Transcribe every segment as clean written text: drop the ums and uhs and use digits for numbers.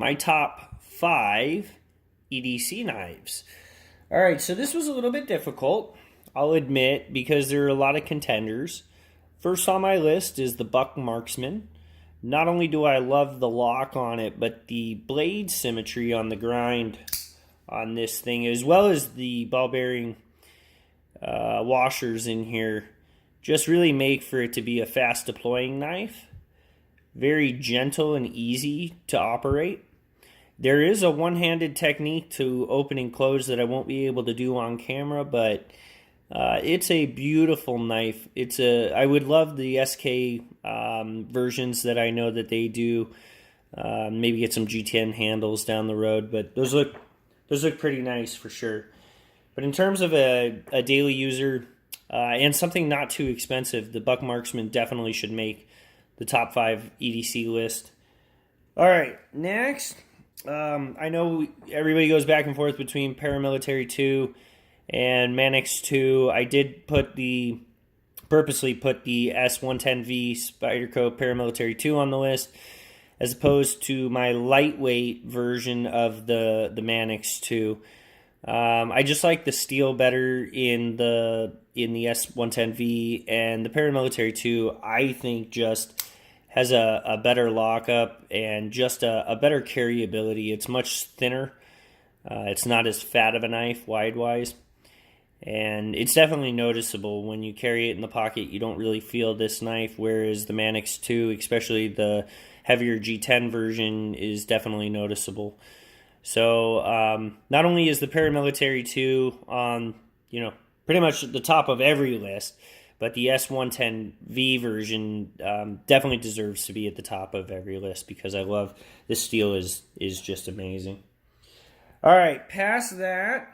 my top 5 EDC knives. Alright, so this was a little bit difficult, I'll admit, because there are a lot of contenders. First on my list is the Buck Marksman. Not only do I love the lock on it, but the blade symmetry on the grind on this thing, as well as the ball bearing washers in here, just really make for it to be a fast deploying knife. Very gentle and easy to operate. There is a one-handed technique to open and close that I won't be able to do on camera, but it's a beautiful knife. I would love the SK versions that I know that they do. Maybe get some G10 handles down the road, but those look pretty nice for sure. But in terms of a daily user and something not too expensive, the Buck Marksman definitely should make the top 5 EDC list. All right, next, I know everybody goes back and forth between Paramilitary 2 and Mannix 2. I did purposely put the S110V Spyderco Paramilitary 2 on the list, as opposed to my lightweight version of the Mannix 2. I just like the steel better in the S110V, and the Paramilitary 2 I think just has a better lockup and just a better carryability. It's much thinner. It's not as fat of a knife wide-wise. And it's definitely noticeable when you carry it in the pocket. You don't really feel this knife, whereas the Mannix 2, especially the heavier G10 version, is definitely noticeable. So not only is the Paramilitary 2 on, pretty much the top of every list, but the S110V version definitely deserves to be at the top of every list because I love this steel is just amazing. All right, past that,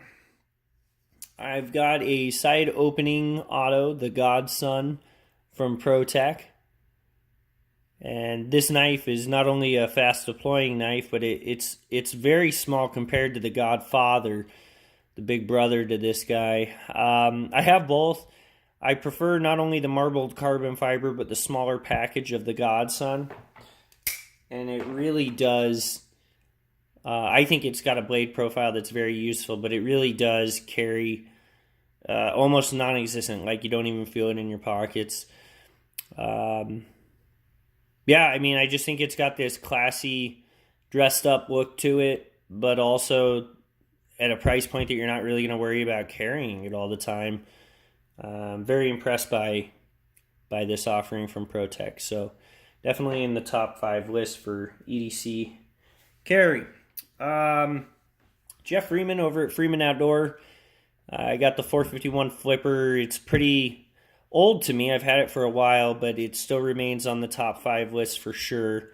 I've got a side opening auto, the Godson from Protec. And this knife is not only a fast deploying knife, but it's very small compared to the Godfather, the big brother to this guy. I have both. I prefer not only the marbled carbon fiber, but the smaller package of the Godson. And it really does, I think it's got a blade profile that's very useful, but it really does carry almost non-existent, like you don't even feel it in your pockets. Yeah, I mean, I just think it's got this classy, dressed up look to it, but also at a price point that you're not really going to worry about carrying it all the time. Very impressed by this offering from Protec. So definitely in the top 5 list for EDC carry. Jeff Freeman over at Freeman Outdoor. I got the 451 flipper. It's pretty old to me. I've had it for a while, but it still remains on the top 5 list for sure.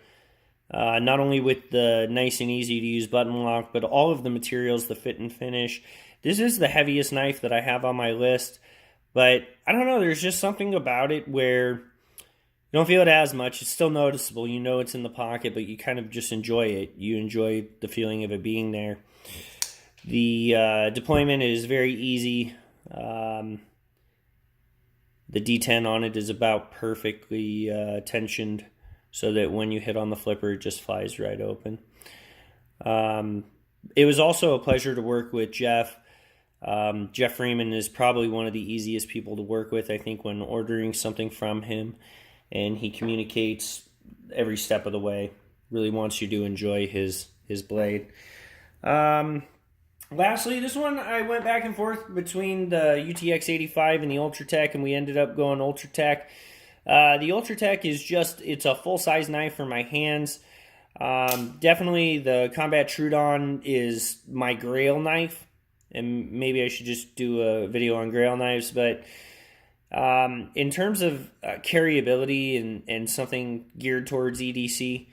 Not only with the nice and easy to use button lock, but all of the materials, the fit and finish. This is the heaviest knife that I have on my list, but I don't know, there's just something about it where you don't feel it as much. It's still noticeable. You know it's in the pocket, but you kind of just enjoy it. You enjoy the feeling of it being there. The deployment is very easy. The D10 on it is about perfectly tensioned so that when you hit on the flipper, it just flies right open. It was also a pleasure to work with Jeff. Jeff Freeman is probably one of the easiest people to work with, I think, when ordering something from him. And he communicates every step of the way. Really wants you to enjoy his blade. Lastly, this one I went back and forth between the UTX 85 and the Ultratech, and we ended up going Ultratech. The Ultratech is it's a full-size knife for my hands. Definitely the Combat Trudon is my grail knife, and maybe I should just do a video on grail knives, but in terms of carryability and something geared towards EDC,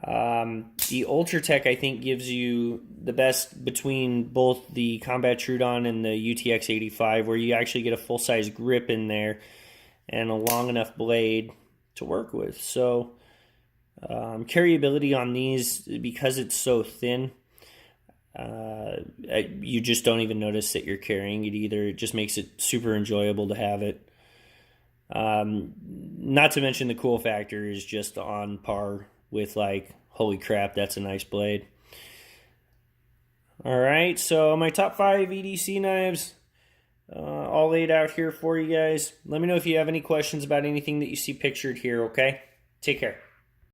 the Ultratech, I think, gives you the best between both the Combat Trudon and the UTX 85, where you actually get a full-size grip in there and a long enough blade to work with. So carryability on these, because it's so thin, you just don't even notice that you're carrying it either. It just makes it super enjoyable to have it. Not to mention the cool factor is just on par with like Holy crap, that's a nice blade. Alright, so my top 5 EDC knives, all laid out here for you guys. Let me know if you have any questions about anything that you see pictured here, okay? Take care.